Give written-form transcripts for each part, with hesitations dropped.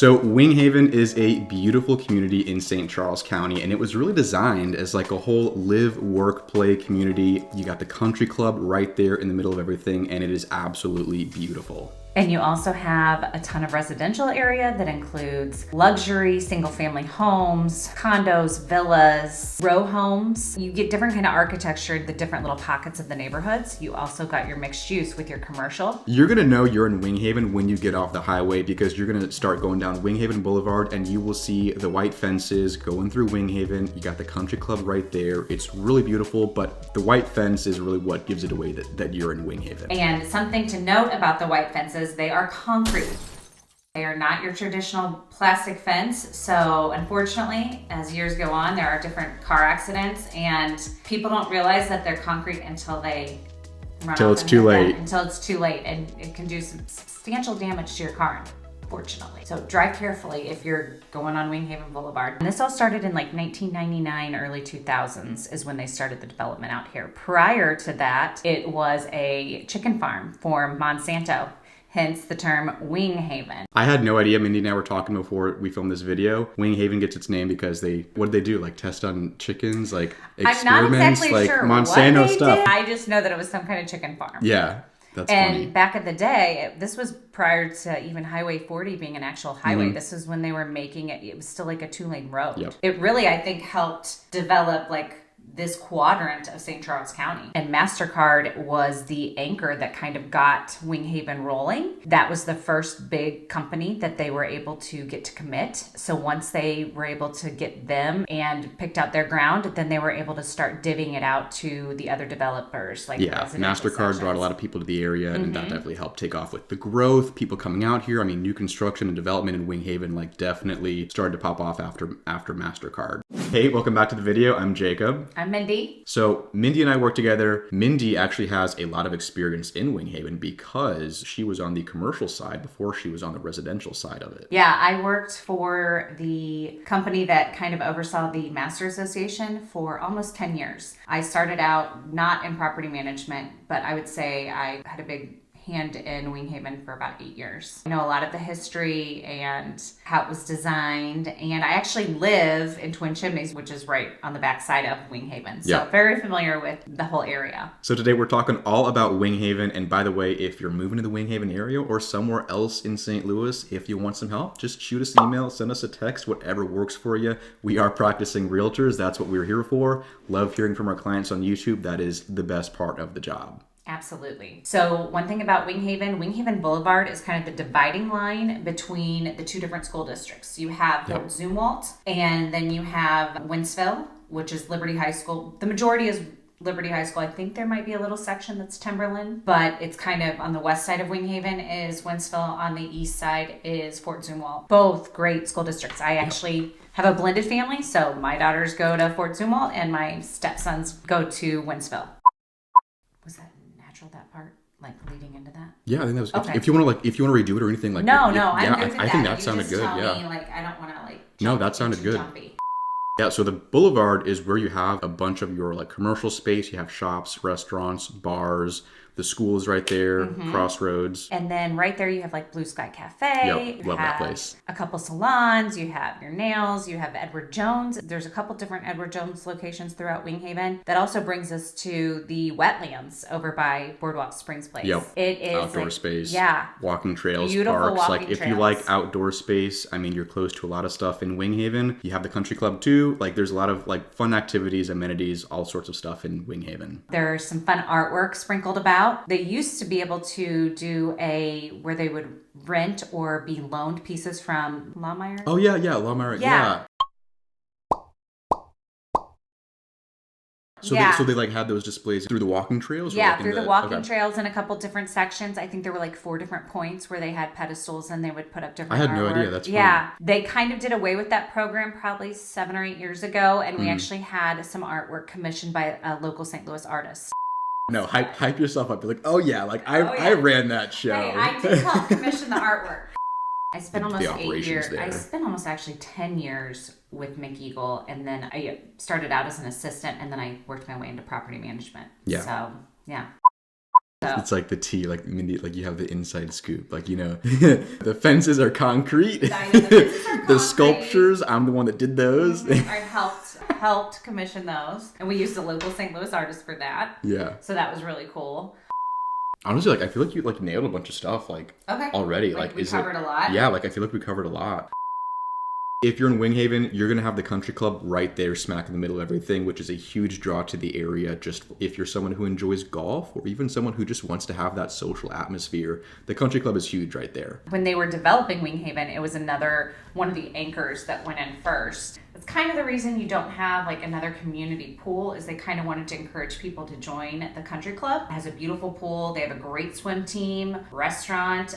So Winghaven is a beautiful community in St. Charles County, and it was really designed as like a whole live, work, play community. You got the country club right there in the middle of everything, and it is absolutely beautiful. And you also have a ton of residential area that includes luxury, single-family homes, condos, villas, row homes. You get different kind of architecture, the different little pockets of the neighborhoods. You also got your mixed use with your commercial. You're gonna know you're in Winghaven when you get off the highway because you're gonna start going down Winghaven Boulevard and you will see the white fences going through Winghaven. You got the country club right there. It's really beautiful, but the white fence is really what gives it away that you're in Winghaven. And something to note about the white fences, they are concrete. They are not your traditional plastic fence. So unfortunately, as years go on, there are different car accidents and people don't realize that they're concrete until they run Until it's too late. Until it's too late, and it can do some substantial damage to your car, unfortunately. So drive carefully if you're going on Winghaven Boulevard. And this all started in like 1999, early 2000s is when they started the development out here. Prior to that, it was a chicken farm for Monsanto. Hence the term Winghaven. I had no idea. Mindy and I were talking before we filmed this video. Winghaven gets its name because what did they do? Like test on chickens? Like experiments? I'm not exactly like sure Monsanto what they stuff. did. I just know that it was some kind of chicken farm. Yeah, that's and funny. Back in the day, this was prior to even Highway 40 being an actual highway. Mm-hmm. This was when they were making it. It was still like a 2-lane road. Yep. It really, I think, helped develop like this quadrant of St. Charles County. And MasterCard was the anchor that kind of got Winghaven rolling. That was the first big company that they were able to get to commit. So once they were able to get them and picked out their ground, then they were able to start divvying it out to the other developers. Like MasterCard brought a lot of people to the area, and that definitely helped take off with the growth, people coming out here. I mean, new construction and development in Winghaven like definitely started to pop off after MasterCard. Hey, welcome back to the video. I'm Jacob. I'm Mindy. So Mindy and I work together. Mindy actually has a lot of experience in Winghaven because she was on the commercial side before she was on the residential side of it. Yeah, I worked for the company that kind of oversaw the Master Association for almost 10 years. I started out not in property management, but I would say I had a big hand in Winghaven for about 8 years. I know a lot of the history and how it was designed, and I actually live in Twin Chimneys, which is right on the back side of Winghaven. So very familiar with the whole area. So today we're talking all about Winghaven, and by the way, if you're moving to the Winghaven area or somewhere else in St. Louis, if you want some help, just shoot us an email, send us a text, whatever works for you. We are practicing realtors. That's what we're here for. Love hearing from our clients on YouTube. That is the best part of the job. Absolutely. So one thing about Winghaven Boulevard is kind of the dividing line between the two different school districts. You have Fort Zumwalt, and then you have Wentzville, which is Liberty High School. The majority is Liberty High School. I think there might be a little section that's Timberland, but it's kind of on the west side of Winghaven is Wentzville. On the east side is Fort Zumwalt. Both great school districts. I actually have a blended family, so my daughters go to Fort Zumwalt and my stepsons go to Wentzville. Was that that part, like leading into that? Yeah, I think that was. Okay. If you want to redo it or anything like no, that. I'm good with that. I think that sounded good. Tell me, like, I don't want to No, that sounded good. Jumpy. Yeah, so the boulevard is where you have a bunch of your like commercial space. You have shops, restaurants, bars. The school is right there, Crossroads. And then right there you have like Blue Sky Cafe. Yep, love that place. A couple salons, you have your nails, you have Edward Jones. There's a couple different Edward Jones locations throughout Winghaven. That also brings us to the wetlands over by Boardwalk Springs Place. Yep. It is outdoor space. Yeah. Walking trails, Beautiful parks. walking If trails. you like outdoor space, I mean, you're close to a lot of stuff in Winghaven. You have the country club too. Like there's a lot of like fun activities, amenities, all sorts of stuff in Winghaven. There's some fun artwork sprinkled about. They used to be able to do where they would rent or be loaned pieces from Lawmeyer. Oh yeah, Lawmeyer. Yeah. So they like had those displays through the walking trails? Yeah, through the walking trails in a couple different sections. I think there were like 4 different points where they had pedestals and they would put up different I had no artwork. idea. That's funny. Yeah. They kind of did away with that program probably 7 or 8 years ago, and we actually had some artwork commissioned by a local St. Louis artist. No, hype yourself up. Be like, oh yeah, like I ran that show. Hey, I did help commission the artwork. I spent almost 8 years. There. I spent almost actually 10 years with McEagle, and then I started out as an assistant, and then I worked my way into property management. Yeah. So, yeah. It's like the tea, like Mindy, like you have the inside scoop. Like, the fences are concrete. I know, the fences are The concrete. sculptures, I'm the one that did those. I helped commission those, and we used a local St. Louis artist for that. Yeah. So that was really cool. Honestly, like I feel like you like nailed a bunch of stuff already. Like we covered a lot. Yeah, like I feel like we covered a lot. If you're in Winghaven, you're going to have the country club right there smack in the middle of everything, which is a huge draw to the area. Just if you're someone who enjoys golf or even someone who just wants to have that social atmosphere, the country club is huge right there. When they were developing Winghaven, it was one of the anchors that went in first. It's kind of the reason you don't have like another community pool is they kind of wanted to encourage people to join the country club. It has a beautiful pool. They have a great swim team, restaurant.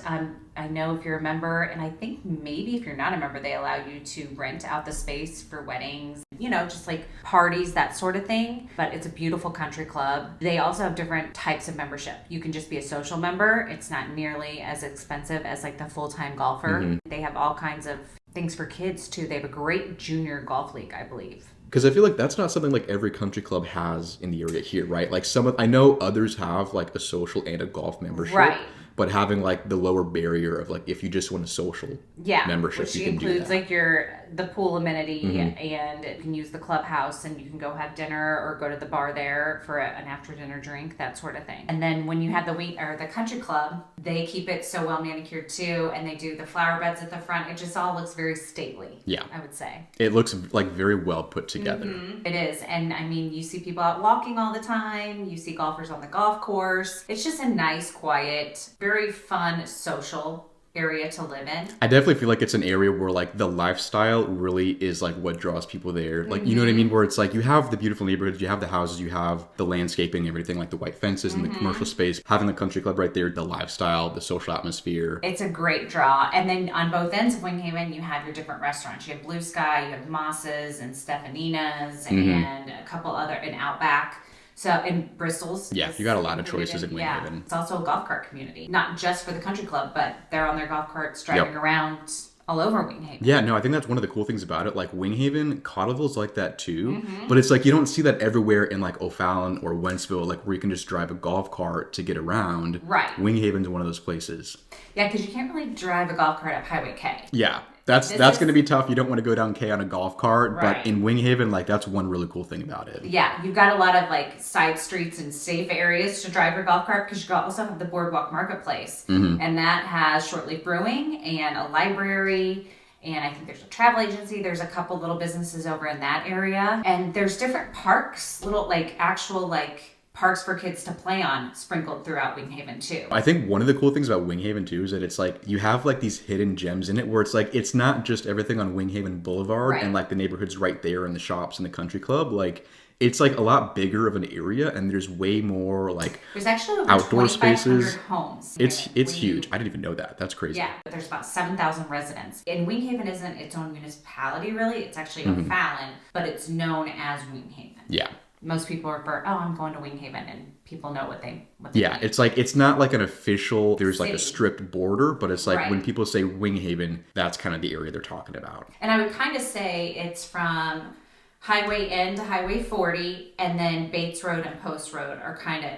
I know if you're a member, and I think maybe if you're not a member, they allow you to rent out the space for weddings, just like parties, that sort of thing. But it's a beautiful country club. They also have different types of membership. You can just be a social member. It's not nearly as expensive as like the full-time golfer. Mm-hmm. They have all kinds of things for kids too. They have a great junior golf league, I believe. Because I feel like that's not something like every country club has in the area here, right? Like I know others have like a social and a golf membership. Right. But having like the lower barrier of like if you just want a social membership, which you can do that. Includes like the pool amenity, and you can use the clubhouse, and you can go have dinner or go to the bar there for an after dinner drink, that sort of thing. And then when you have the country club, they keep it so well manicured too, and they do the flower beds at the front. It just all looks very stately. Yeah, I would say it looks like very well put together. It is, and I mean, you see people out walking all the time. You see golfers on the golf course. It's just a nice, quiet, very fun, social area to live in. I definitely feel like it's an area where like the lifestyle really is like what draws people there. Like, you know what I mean? Where it's like you have the beautiful neighborhoods, you have the houses, you have the landscaping, everything like the white fences and the commercial space. Having the country club right there, the lifestyle, the social atmosphere. It's a great draw. And then on both ends of Winghaven, you have your different restaurants. You have Blue Sky, you have Moss's and Stefanina's and a couple other in Outback. So in Bristol's. Yeah, you got a lot of choices in Winghaven. Yeah, it's also a golf cart community. Not just for the country club, but they're on their golf carts driving around all over Winghaven. Yeah, no, I think that's one of the cool things about it. Like Winghaven, Cottleville's like that too. But it's like you don't see that everywhere in like O'Fallon or Wentzville, like where you can just drive a golf cart to get around. Right. Winghaven's one of those places. Yeah, because you can't really drive a golf cart up Highway K. Yeah. That's going to be tough. You don't want to go down K on a golf cart, but in Winghaven, like that's one really cool thing about it. Yeah, you've got a lot of like side streets and safe areas to drive your golf cart because you also have the Boardwalk Marketplace, and that has Shortleaf Brewing and a library. And I think there's a travel agency. There's a couple little businesses over in that area, and there's different parks, little like actual like parks for kids to play on sprinkled throughout Winghaven too. I think one of the cool things about Winghaven too is that it's like you have like these hidden gems in it where it's like it's not just everything on Winghaven Boulevard and like the neighborhoods right there and the shops and the country club. Like it's like a lot bigger of an area and there's way more like there's actually over outdoor spaces. Homes. It's huge. I didn't even know that. That's crazy. Yeah, there's about 7,000 residents. And Winghaven isn't its own municipality really. It's actually O'Fallon, but it's known as Winghaven. Yeah. Most people refer, I'm going to Winghaven, and people know what they mean. It's like, it's not like an official, there's like a strict border, but it's like when people say Winghaven, that's kind of the area they're talking about. And I would kind of say it's from Highway N to Highway 40, and then Bates Road and Post Road are kind of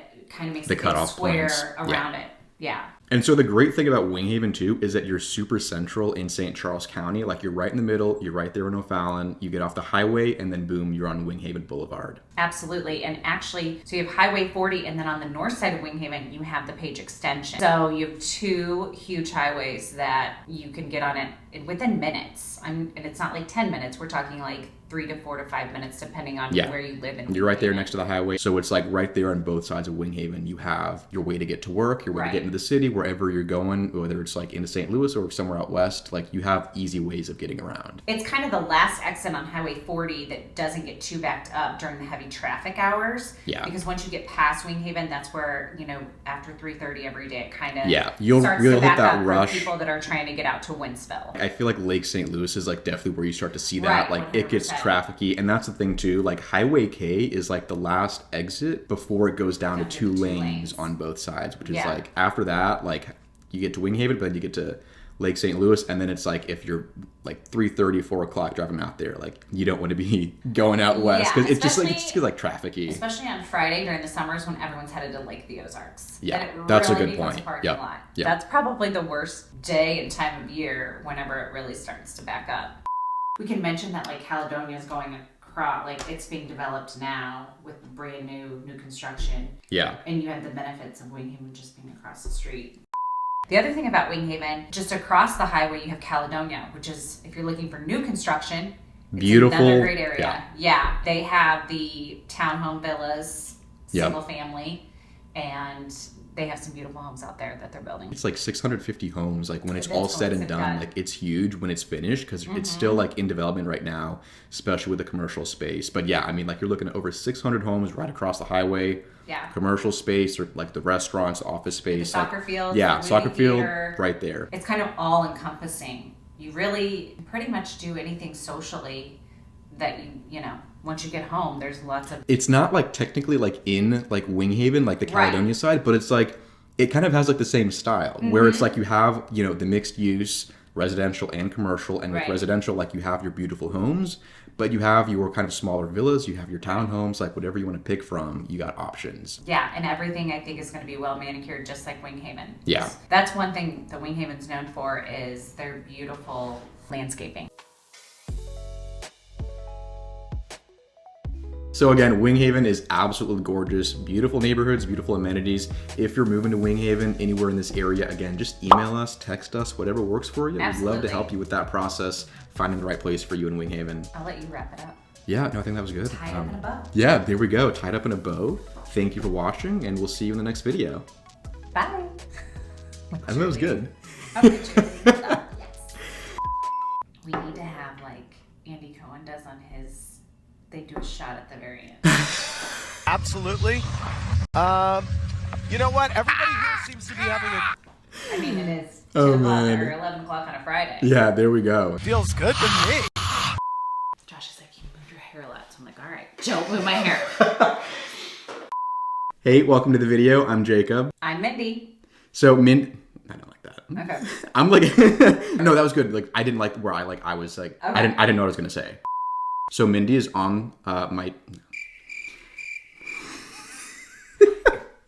makes the a big cutoff square points around it. Yeah. And so the great thing about Winghaven too is that you're super central in St. Charles County. Like you're right in the middle, you're right there in O'Fallon, you get off the highway and then boom, you're on Winghaven Boulevard. Absolutely. And actually, so you have Highway 40 and then on the north side of Winghaven, you have the Page Extension. So you have two huge highways that you can get on it within minutes. And it's not like 10 minutes, we're talking like 3 to 4 to 5 minutes depending on where you live in. You're right there next to the highway. So it's like right there on both sides of Winghaven. You have your way to get to work, your way to get into the city, wherever you're going, whether it's like into St. Louis or somewhere out west, like you have easy ways of getting around. It's kind of the last exit on Highway 40 that doesn't get too backed up during the heavy traffic hours. Yeah. Because once you get past Winghaven, that's where, after 3:30 every day, it kind of you'll starts really to back hit that up rush. For people that are trying to get out to Wentzville. I feel like Lake St. Louis is like definitely where you start to see that. Like 100%. It gets trafficy, and that's the thing too. Like Highway K is like the last exit before it goes down to two lanes on both sides, which is like after that, like you get to Winghaven, but then you get to Lake St. Louis, and then it's like if you're like 3:30, 4 o'clock driving out there. Like, you don't want to be going out west because it's just like trafficy. Especially on Friday during the summers when everyone's headed to Lake the Ozarks. Yeah, and it that's really a good becomes point. A parking Yep. lot. Yep. That's probably the worst day and time of year whenever it really starts to back up. We can mention that like Caledonia is going across, like it's being developed now with brand new construction. Yeah. And you have the benefits of Winghaven just being across the street. The other thing about Winghaven, just across the highway, you have Caledonia, which is, if you're looking for new construction, Beautiful. It's another great area. Yeah. They have the townhome villas, single family, and they have some beautiful homes out there that they're building. It's like 650 homes. Like when it's all said and done, like it's huge when it's finished because it's still like in development right now, especially with the commercial space. But yeah, I mean, like you're looking at over 600 homes right across the highway. Yeah. Commercial space or like the restaurants, office space. The soccer field. Yeah, soccer field theater. right there. It's kind of all encompassing. You really pretty much do anything socially that you know, once you get home, there's lots of... It's not like technically like in like Winghaven, like the Caledonia side, but it's like, it kind of has like the same style where it's like you have, you know, the mixed use residential and commercial, and with residential, like you have your beautiful homes, but you have your kind of smaller villas, you have your townhomes, like whatever you want to pick from, you got options. Yeah, and everything I think is going to be well manicured, just like Winghaven. Yeah. That's one thing that Winghaven's known for is their beautiful landscaping. So again, Winghaven is absolutely gorgeous, beautiful neighborhoods, beautiful amenities. If you're moving to Winghaven, anywhere in this area, again, just email us, text us, whatever works for you. Absolutely. We'd love to help you with that process, finding the right place for you in Winghaven. I'll let you wrap it up. Yeah, no, I think that was good. Tied up in a bow. Yeah, there we go, tied up in a bow. Thank you for watching, and we'll see you in the next video. Bye. I think that was good. Yes. We need to have like Andy Cohen does on his... They do a shot at the very end. Absolutely. You know what? Everybody here seems to be having a... I mean, it is 2 Oh, o'clock man. or 11 o'clock on a Friday. Yeah, there we go. Feels good to me. Josh is like, you moved your hair a lot. So I'm like, all right, don't move my hair. Hey, welcome to the video. I'm Jacob. I'm Mindy. So, I don't like that. Okay. I'm like, no, that was good. Like, I didn't like where I was like, Okay. I didn't know what I was going to say. So Mindy is on my...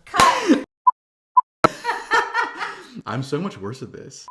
Cut. I'm so much worse at this.